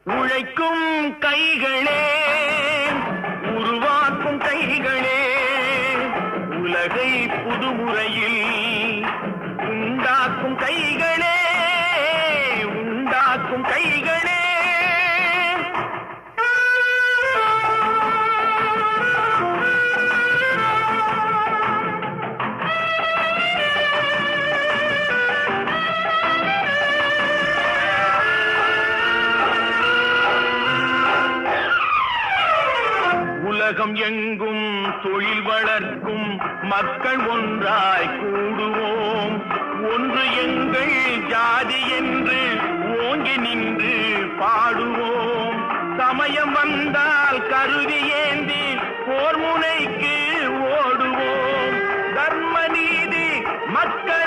உழைக்கும் கைகளே, உருவாக்கும் கைகளே, உலகை புதுமுறையில் உண்டாக்கும் கைகளே, உண்டாக்கும் கைகளே. உலகம் எங்கும் தொழில் வளர்க்கும் மக்கள் ஒன்றாய் கூடுவோம். ஒன்று எங்கள் ஜாதி என்று ஓங்கி நின்று பாடுவோம். சமயம் வந்தால் கருவி ஏந்தி போர் முனைக்கு ஓடுவோம். தர்ம நீதி மக்கள்